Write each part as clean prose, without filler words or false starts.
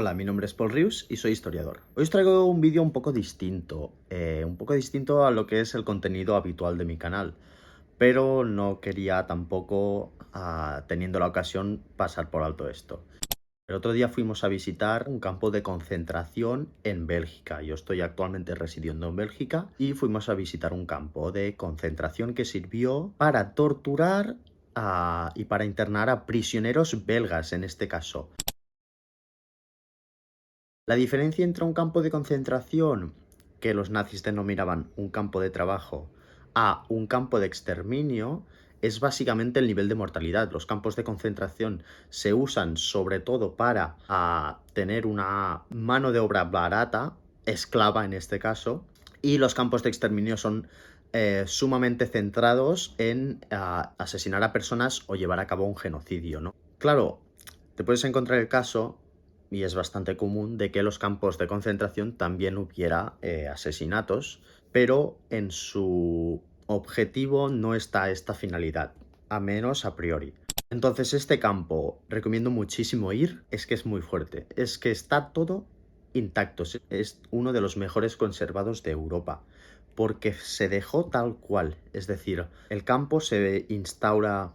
Hola, mi nombre es Paul Rius y soy historiador. Hoy os traigo un vídeo un poco distinto a lo que es el contenido habitual de mi canal, pero no quería tampoco, teniendo la ocasión, pasar por alto esto. El otro día fuimos a visitar un campo de concentración en Bélgica. Yo estoy actualmente residiendo en Bélgica y fuimos a visitar un campo de concentración que sirvió para torturar y para internar a prisioneros belgas en este caso. La diferencia entre un campo de concentración, que los nazis denominaban un campo de trabajo, a un campo de exterminio, es básicamente el nivel de mortalidad. Los campos de concentración se usan sobre todo para tener una mano de obra barata, esclava en este caso, y los campos de exterminio son sumamente centrados en asesinar a personas o llevar a cabo un genocidio, ¿no? Claro, te puedes encontrar el caso, y es bastante común, de que en los campos de concentración también hubiera asesinatos, pero en su objetivo no está esta finalidad, a menos a priori. Entonces este campo recomiendo muchísimo ir, es que es muy fuerte, es que está todo intacto, es uno de los mejores conservados de Europa, porque se dejó tal cual, es decir, el campo se instaura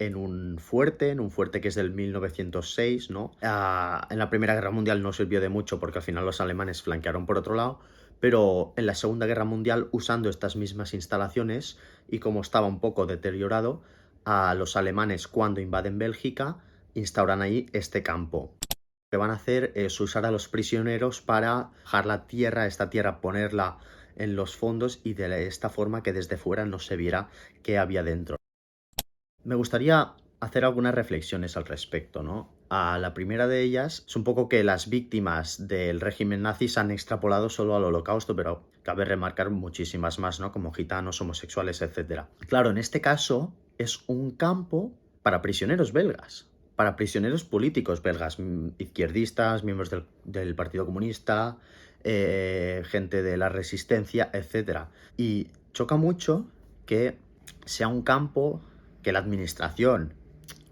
en un fuerte que es del 1906, ¿no? En la Primera Guerra Mundial no sirvió de mucho porque al final los alemanes flanquearon por otro lado, pero en la Segunda Guerra Mundial, usando estas mismas instalaciones y como estaba un poco deteriorado, a los alemanes, cuando invaden Bélgica, instauran ahí este campo. Lo que van a hacer es usar a los prisioneros para bajar la tierra, esta tierra ponerla en los fondos y de esta forma que desde fuera no se viera qué había dentro. Me gustaría hacer algunas reflexiones al respecto, ¿no? La primera de ellas es un poco que las víctimas del régimen nazi se han extrapolado solo al Holocausto, pero cabe remarcar muchísimas más, ¿no? Como gitanos, homosexuales, etc. Claro, en este caso es un campo para prisioneros belgas, para prisioneros políticos belgas, izquierdistas, miembros del Partido Comunista, gente de la resistencia, etc. Y choca mucho que sea un campo que la administración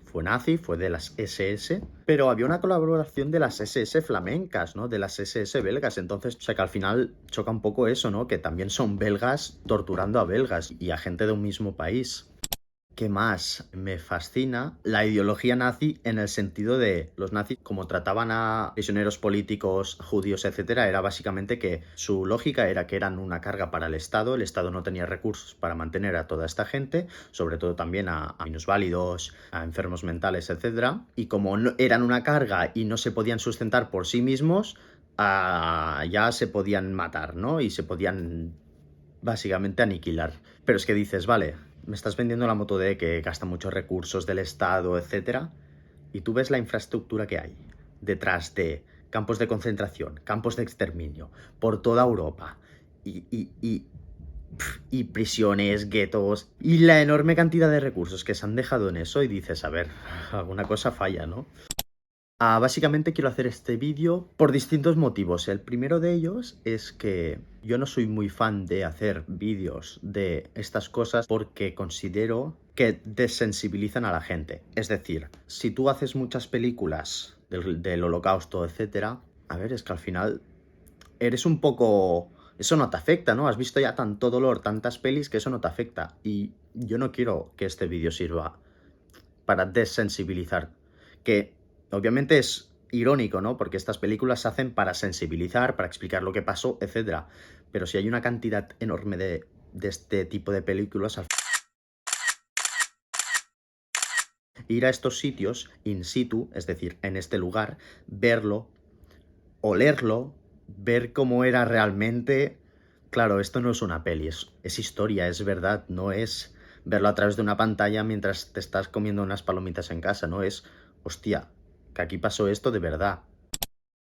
fue nazi, fue de las SS, pero había una colaboración de las SS flamencas, ¿no? De las SS belgas. Entonces, o sea que al final choca un poco eso, ¿no? Que también son belgas torturando a belgas y a gente de un mismo país. ¿Qué más me fascina? La ideología nazi, en el sentido de los nazis, como trataban a prisioneros políticos, judíos, etcétera, era básicamente que su lógica era que eran una carga para el Estado no tenía recursos para mantener a toda esta gente, sobre todo también a minusválidos, a enfermos mentales, etcétera, y como eran una carga y no se podían sustentar por sí mismos, ya se podían matar, ¿no? Y se podían básicamente aniquilar. Pero es que dices, vale, me estás vendiendo la moto de que gasta muchos recursos del Estado, etcétera, y tú ves la infraestructura que hay detrás de campos de concentración, campos de exterminio, por toda Europa, y prisiones, guetos, y la enorme cantidad de recursos que se han dejado en eso, y dices, a ver, alguna cosa falla, ¿no? Básicamente quiero hacer este vídeo por distintos motivos. El primero de ellos es que yo no soy muy fan de hacer vídeos de estas cosas porque considero que desensibilizan a la gente. Es decir, si tú haces muchas películas del Holocausto, etcétera, a ver, es que al final eres un poco... Eso no te afecta, ¿no? Has visto ya tanto dolor, tantas pelis, que eso no te afecta. Y yo no quiero que este vídeo sirva para desensibilizar. Que obviamente es irónico, ¿no? Porque estas películas se hacen para sensibilizar, para explicar lo que pasó, etc. Pero si hay una cantidad enorme de este tipo de películas, ir a estos sitios in situ, es decir, en este lugar, verlo, olerlo, ver cómo era realmente... Claro, esto no es una peli, es historia, es verdad, no es verlo a través de una pantalla mientras te estás comiendo unas palomitas en casa, no es, hostia, que aquí pasó esto de verdad.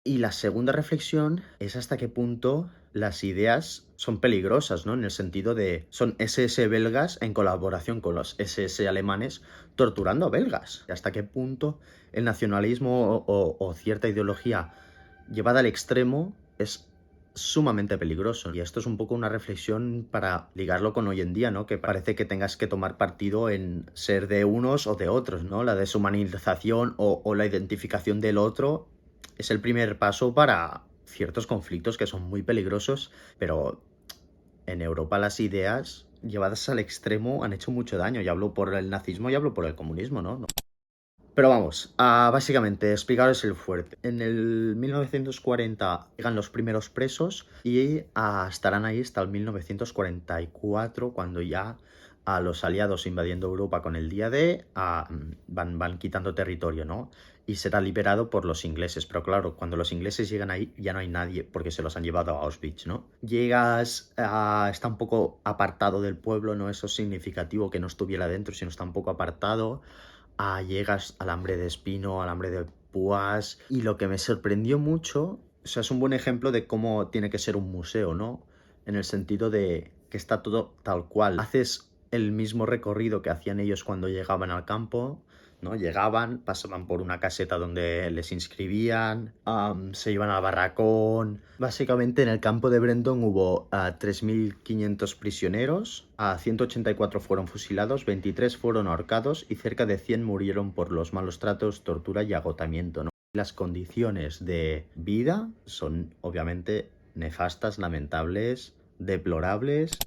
Y la segunda reflexión es hasta qué punto las ideas son peligrosas, ¿no? En el sentido de, son SS belgas en colaboración con los SS alemanes torturando a belgas. Hasta qué punto el nacionalismo o cierta ideología llevada al extremo es sumamente peligroso. Y esto es un poco una reflexión para ligarlo con hoy en día, ¿no? Que parece que tengas que tomar partido en ser de unos o de otros, ¿no? La deshumanización o la identificación del otro es el primer paso para ciertos conflictos que son muy peligrosos, pero en Europa las ideas llevadas al extremo han hecho mucho daño. Y hablo por el nazismo y hablo por el comunismo, ¿no? Pero vamos, básicamente, explicaros el fuerte. En el 1940 llegan los primeros presos y estarán ahí hasta el 1944, cuando ya a los aliados invadiendo Europa con el día D van quitando territorio, ¿no? Y será liberado por los ingleses. Pero claro, cuando los ingleses llegan ahí ya no hay nadie porque se los han llevado a Auschwitz, ¿no? Llegas, está un poco apartado del pueblo, no eso es significativo que no estuviera dentro, sino está un poco apartado. Llegas al hambre de espino, al hambre de púas. Y lo que me sorprendió mucho, o sea, es un buen ejemplo de cómo tiene que ser un museo, ¿no? En el sentido de que está todo tal cual. Haces el mismo recorrido que hacían ellos cuando llegaban al campo, ¿no? Llegaban, pasaban por una caseta donde les inscribían, se iban al barracón. Básicamente en el campo de Brenton hubo 3.500 prisioneros, 184 fueron fusilados, 23 fueron ahorcados y cerca de 100 murieron por los malos tratos, tortura y agotamiento, ¿no? Las condiciones de vida son obviamente nefastas, lamentables, deplorables.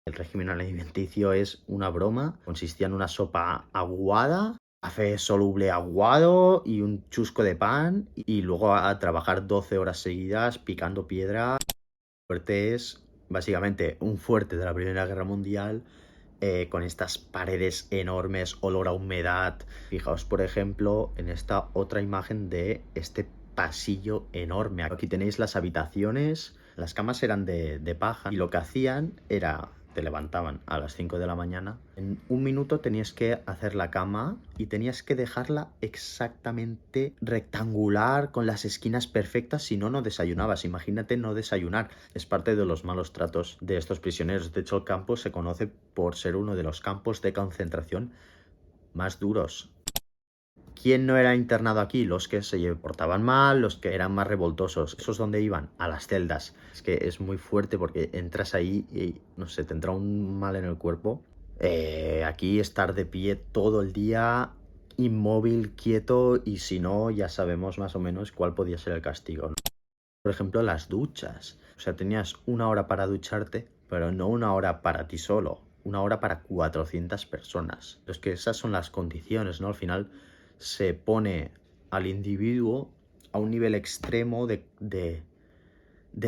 El régimen alimenticio es una broma. Consistía en una sopa aguada, café soluble aguado y un chusco de pan. Y luego a trabajar 12 horas seguidas picando piedra. El fuerte es básicamente un fuerte de la Primera Guerra Mundial, con estas paredes enormes, olor a humedad. Fijaos, por ejemplo, en esta otra imagen de este pasillo enorme. Aquí tenéis las habitaciones, las camas eran de paja y lo que hacían era, te levantaban a las 5 de la mañana, en un minuto tenías que hacer la cama y tenías que dejarla exactamente rectangular, con las esquinas perfectas, si no, no desayunabas. Imagínate no desayunar. Es parte de los malos tratos de estos prisioneros. De hecho, el campo se conoce por ser uno de los campos de concentración más duros. ¿Quién no era internado aquí? Los que se portaban mal, los que eran más revoltosos. ¿Esos dónde iban? A las celdas. Es que es muy fuerte porque entras ahí y, no sé, te entra un mal en el cuerpo. Aquí estar de pie todo el día, inmóvil, quieto, y si no, ya sabemos más o menos cuál podía ser el castigo, ¿no? Por ejemplo, las duchas. O sea, tenías una hora para ducharte, pero no una hora para ti solo, una hora para 400 personas. Es que esas son las condiciones, ¿no? Al final se pone al individuo a un nivel extremo de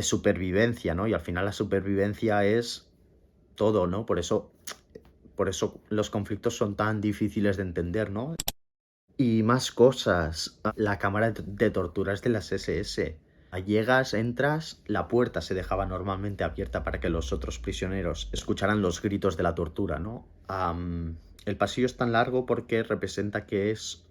supervivencia, ¿no? Y al final la supervivencia es todo, ¿no? Por eso los conflictos son tan difíciles de entender, ¿no? Y más cosas. La cámara de torturas de las SS. Llegas, entras, la puerta se dejaba normalmente abierta para que los otros prisioneros escucharan los gritos de la tortura, ¿no? El pasillo es tan largo porque representa que es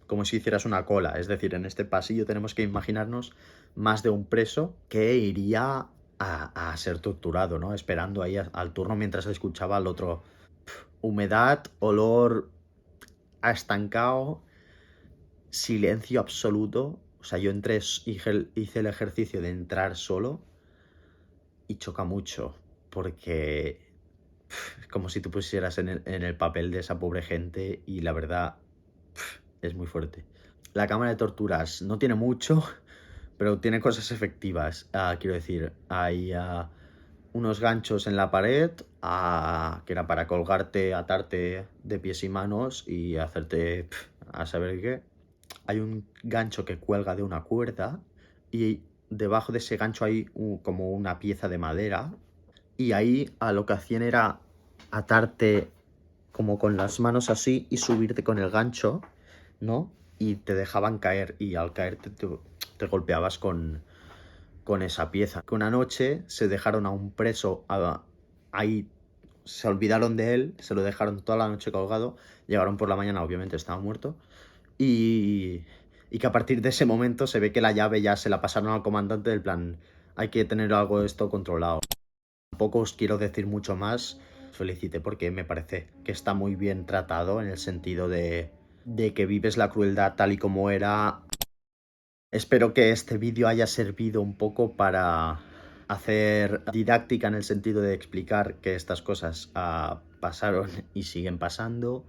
como si hicieras una cola. Es decir, en este pasillo tenemos que imaginarnos más de un preso que iría a ser torturado, ¿no? Esperando ahí al turno mientras escuchaba al otro. Humedad, olor a estancado, silencio absoluto. O sea, yo entré, hice el ejercicio de entrar solo y choca mucho porque es como si tú pusieras en el papel de esa pobre gente y la verdad es muy fuerte. La cámara de torturas no tiene mucho, pero tiene cosas efectivas. Quiero decir, hay unos ganchos en la pared, que era para colgarte, atarte de pies y manos y hacerte a saber qué. Hay un gancho que cuelga de una cuerda y debajo de ese gancho hay como una pieza de madera, y ahí lo que hacían era atarte como con las manos así y subirte con el gancho, ¿no? Y te dejaban caer y al caer te golpeabas con esa pieza. Que una noche se dejaron a un preso ahí, se olvidaron de él, se lo dejaron toda la noche colgado, llegaron por la mañana, obviamente estaba muerto, y, y que a partir de ese momento se ve que la llave ya se la pasaron al comandante, del plan, hay que tener algo de esto controlado. Tampoco os quiero decir mucho más, felicité porque me parece que está muy bien tratado en el sentido de que vives la crueldad tal y como era. Espero que este vídeo haya servido un poco para hacer didáctica en el sentido de explicar que estas cosas pasaron y siguen pasando.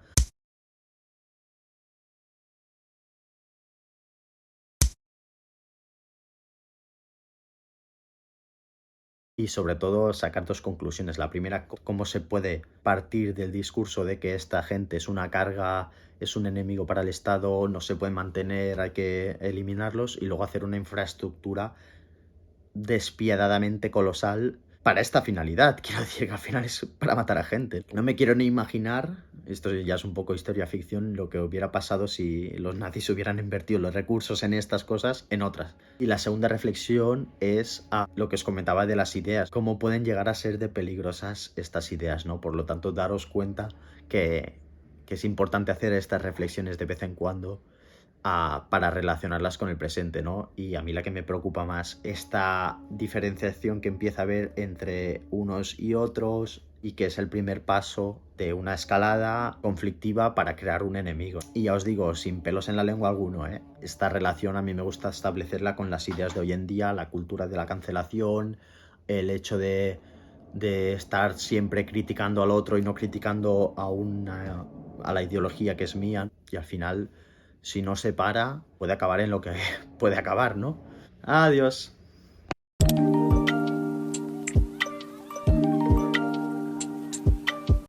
y sobre todo sacar dos conclusiones. La primera, cómo se puede partir del discurso de que esta gente es una carga, es un enemigo para el Estado, no se puede mantener, hay que eliminarlos, y luego hacer una infraestructura despiadadamente colosal para esta finalidad. Quiero decir que al final es para matar a gente. No me quiero ni imaginar, esto ya es un poco historia ficción, lo que hubiera pasado si los nazis hubieran invertido los recursos en estas cosas en otras. Y la segunda reflexión es a lo que os comentaba de las ideas, cómo pueden llegar a ser de peligrosas estas ideas, ¿no? Por lo tanto, daros cuenta que es importante hacer estas reflexiones de vez en cuando para relacionarlas con el presente, ¿no? Y a mí la que me preocupa más, esta diferenciación que empieza a haber entre unos y otros, y que es el primer paso de una escalada conflictiva para crear un enemigo. Y ya os digo, sin pelos en la lengua alguno, ¿eh? Esta relación a mí me gusta establecerla con las ideas de hoy en día, la cultura de la cancelación, el hecho de estar siempre criticando al otro y no criticando a la ideología que es mía, y al final, si no se para, puede acabar en lo que puede acabar, ¿no? Adiós.